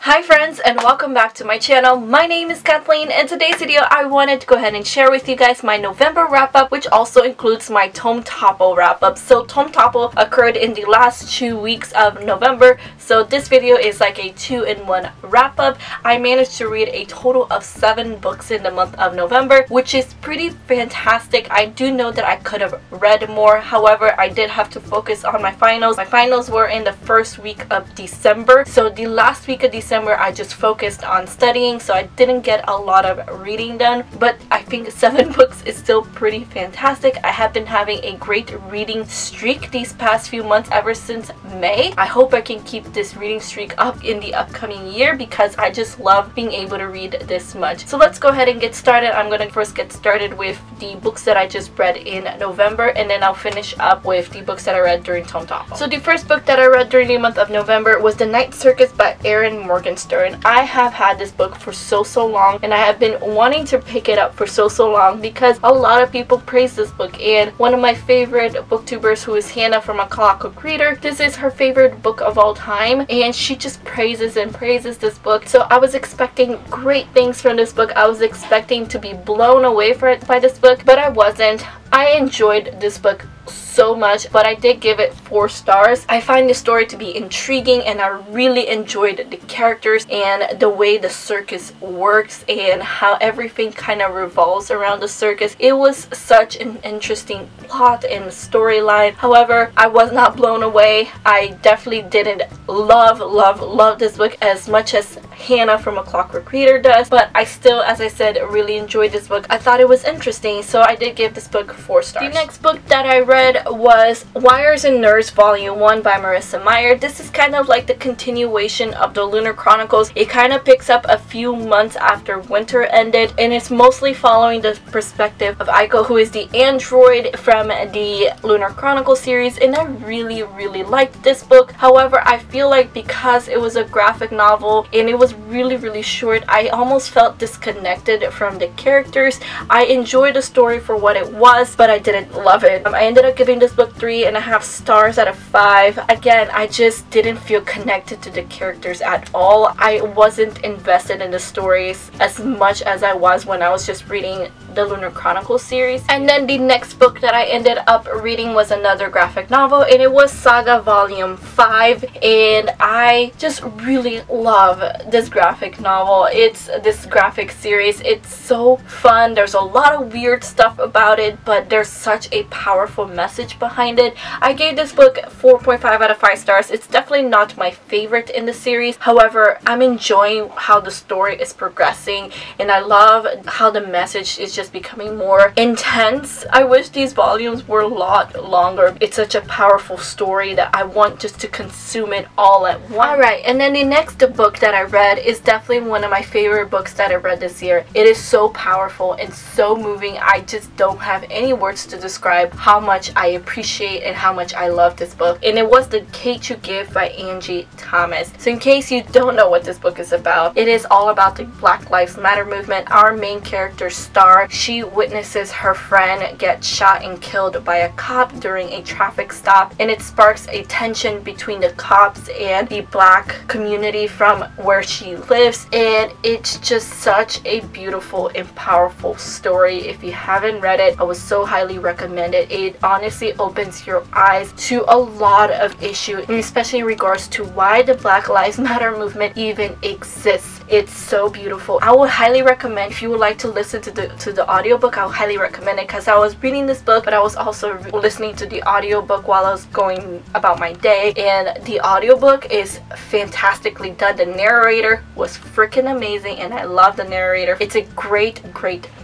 Hi friends, and welcome back to my channel. My name is Kathleen. In today's video I wanted to go ahead and share with you guys my November wrap-up, which also includes my TOME TOPPLE wrap-up. So TOME TOPPLE occurred in the last 2 weeks of November, so this video is like a 2-in-1 wrap-up. I managed to read a total of 7 books in the month of November, which is pretty fantastic. I do know that I could have read more, however I did have to focus on my finals. My finals were in the first week of December, so the last week of December I just focused on studying, so I didn't get a lot of reading done, but I think 7 books is still pretty fantastic. I have been having a great reading streak these past few months ever since May. I hope I can keep this reading streak up in the upcoming year because I just love being able to read this much. So let's go ahead and get started. I'm going to first get started with the books that I just read in November, and then I'll finish up with the books that I read during TOME TOPPLE. So the first book that I read during the month of November was The Night Circus by Erin Morgenstern. I have had this book for so long, and I have been wanting to pick it up for so long because a lot of people praise this book, and one of my favorite booktubers, who is Hannah from A Clockwork Reader, this is her favorite book of all time, and she just praises and praises this book. So I was expecting great things from this book. I was expecting to be blown away by this book, but I wasn't. I enjoyed this book so much, but I did give it 4 stars. I find the story to be intriguing, and I really enjoyed the characters and the way the circus works and how everything kind of revolves around the circus. It was such an interesting plot and storyline. However, I was not blown away. I definitely didn't love this book as much as Hannah from A Clockwork Reader does, but I still, as I said, really enjoyed this book. I thought it was interesting, so I did give this book 4 stars. The next book that I read was Wires and Nerves Volume 1 by Marissa Meyer. This is kind of like the continuation of the Lunar Chronicles. It kind of picks up a few months after winter ended, and it's mostly following the perspective of Aiko, who is the android from the Lunar Chronicles series, and I really liked this book. However, I feel like because it was a graphic novel and it was really short, I almost felt disconnected from the characters. I enjoyed the story for what it was, but I didn't love it. I ended up giving this book 3.5 stars out of 5. Again, I just didn't feel connected to the characters at all. I wasn't invested in the stories as much as I was when I was just reading the Lunar Chronicles series. And then the next book that I ended up reading was another graphic novel, and it was Saga Volume 5, and I just really love this graphic novel. It's this graphic series. It's so fun. There's a lot of weird stuff about it, but there's such a powerful message behind it. I gave this book 4.5 out of 5 stars. It's definitely not my favorite in the series. However, I'm enjoying how the story is progressing, and I love how the message is just becoming more intense. I wish these volumes were a lot longer. It's such a powerful story that I want just to consume it all at once. Alright, and then the next book that I read is definitely one of my favorite books that I read this year. It is so powerful and so moving. I just don't have any words to describe how much I appreciate and how much I love this book. And it was The Cake You Give by Angie Thomas. So in case you don't know what this book is about, it is all about the Black Lives Matter movement. Our main character, Star, she witnesses her friend get shot and killed by a cop during a traffic stop, and it sparks a tension between the cops and the black community from where she lives, and it's just such a beautiful and powerful story. If you haven't read it, I would so highly recommend it. It honestly opens your eyes to a lot of issues, especially in regards to why the Black Lives Matter movement even exists. It's so beautiful. I would highly recommend, if you would like to listen to the audiobook, I would highly recommend it, because I was reading this book, but I was also listening to the audiobook while I was going about my day, and the audiobook is fantastically done. The narrator was freaking amazing, and I love the narrator. It's a great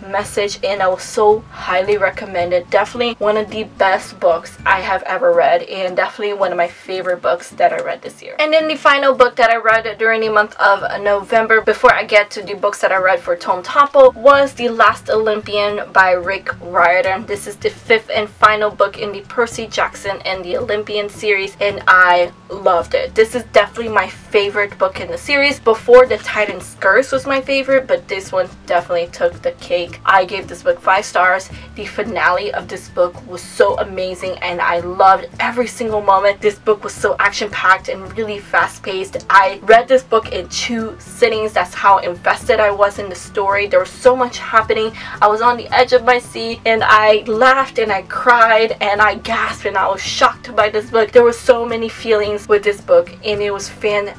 message, and I will so highly recommend it. Definitely one of the best books I have ever read, and definitely one of my favorite books that I read this year. And then the final book that I read during the month of November, before I get to the books that I read for TOME TOPPLE, was The Last Olympian by Rick Riordan. This is the 5th and final book in the Percy Jackson and the Olympian series, and I loved it. This is definitely my favorite book in the series. Before, The Titan's Curse was my favorite, but this one definitely took the cake. week. I gave this book 5 stars. The finale of this book was so amazing and I loved every single moment. This book was so action-packed and really fast-paced. I read this book in 2 sittings. That's how invested I was in the story. There was so much happening. I was on the edge of my seat and I laughed and I cried and I gasped and I was shocked by this book. There were so many feelings with this book and it was fantastic.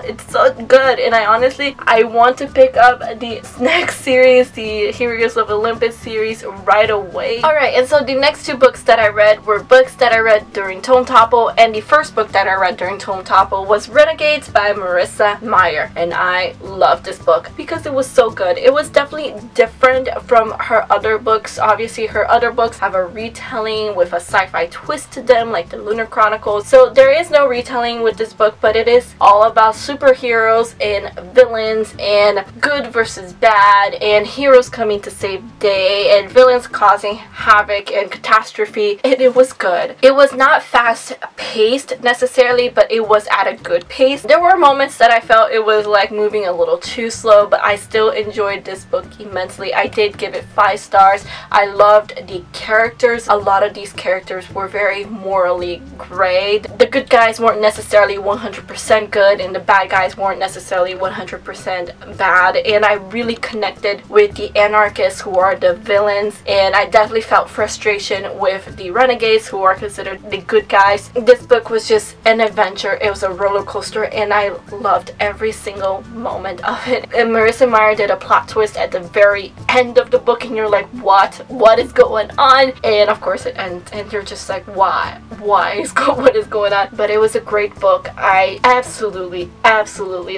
It's so good, and I want to pick up the next series, the Heroes of Olympus series, right away. Alright, and so the next 2 books that I read were books that I read during Tome Topple, and the first book that I read during Tome Topple was Renegades by Marissa Meyer, and I loved this book because it was so good. It was definitely different from her other books. Obviously, her other books have a retelling with a sci-fi twist to them, like the Lunar Chronicles. So there is no retelling with this book, but it is all about superheroes and villains and good versus bad and heroes coming to save day and villains causing havoc and catastrophe. And it was good. It was not fast paced necessarily, but it was at a good pace. There were moments that I felt it was like moving a little too slow, but I still enjoyed this book immensely. I did give it 5 stars. I loved the characters. A lot of these characters were very morally gray. The good guys weren't necessarily 100% good and the bad guys weren't necessarily 100% bad, and I really connected with the anarchists who are the villains, and I definitely felt frustration with the renegades who are considered the good guys. This book was just an adventure. It was a roller coaster and I loved every single moment of it. And Marissa Meyer did a plot twist at the very end of the book and you're like, what is going on? And of course it ends and you're just like, what is going on? But it was a great book. I absolutely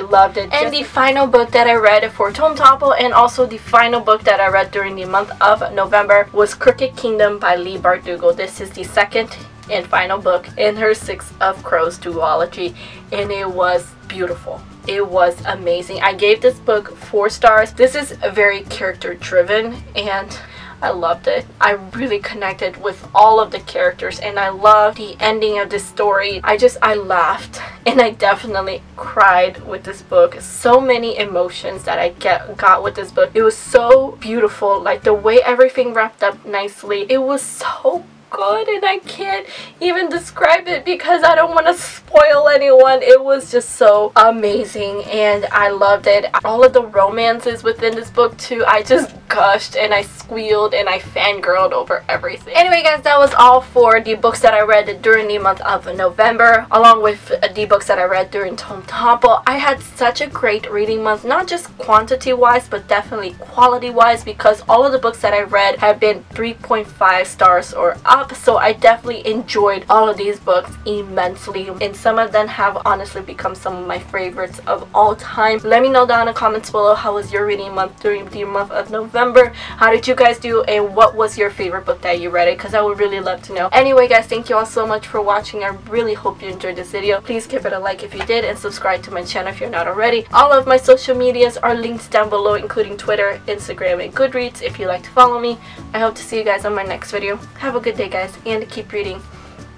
loved it. And the final book that I read for Tome Topple, and also the final book that I read during the month of November, was Crooked Kingdom by Leigh Bardugo. This is the second and final book in her Six of Crows duology, and it was beautiful. It was amazing. I gave this book 4 stars. This is very character driven and I loved it. I really connected with all of the characters and I loved the ending of this story. I laughed and I definitely cried with this book. So many emotions that I got with this book. It was so beautiful, like the way everything wrapped up nicely. It was so good and I can't even describe it because I don't want to spoil anyone. It was just so amazing and I loved it. All of the romances within this book too, I just gushed and I squealed and I fangirled over everything. Anyway guys, that was all for the books that I read during the month of November, along with the books that I read during Tome Topple. I had such a great reading month, not just quantity wise but definitely quality wise, because all of the books that I read have been 3.5 stars or up, so I definitely enjoyed all of these books immensely, and some of them have honestly become some of my favorites of all time. Let me know down in the comments below, how was your reading month during the month of November? How did you guys do and what was your favorite book that you read? Because I would really love to know. Anyway guys, thank you all so much for watching. I really hope you enjoyed this video. Please give it a like if you did and subscribe to my channel if you're not already. All of my social medias are linked down below, including Twitter, Instagram, and Goodreads if you like to follow me. I hope to see you guys on my next video. Have a good day guys and keep reading.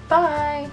Bye!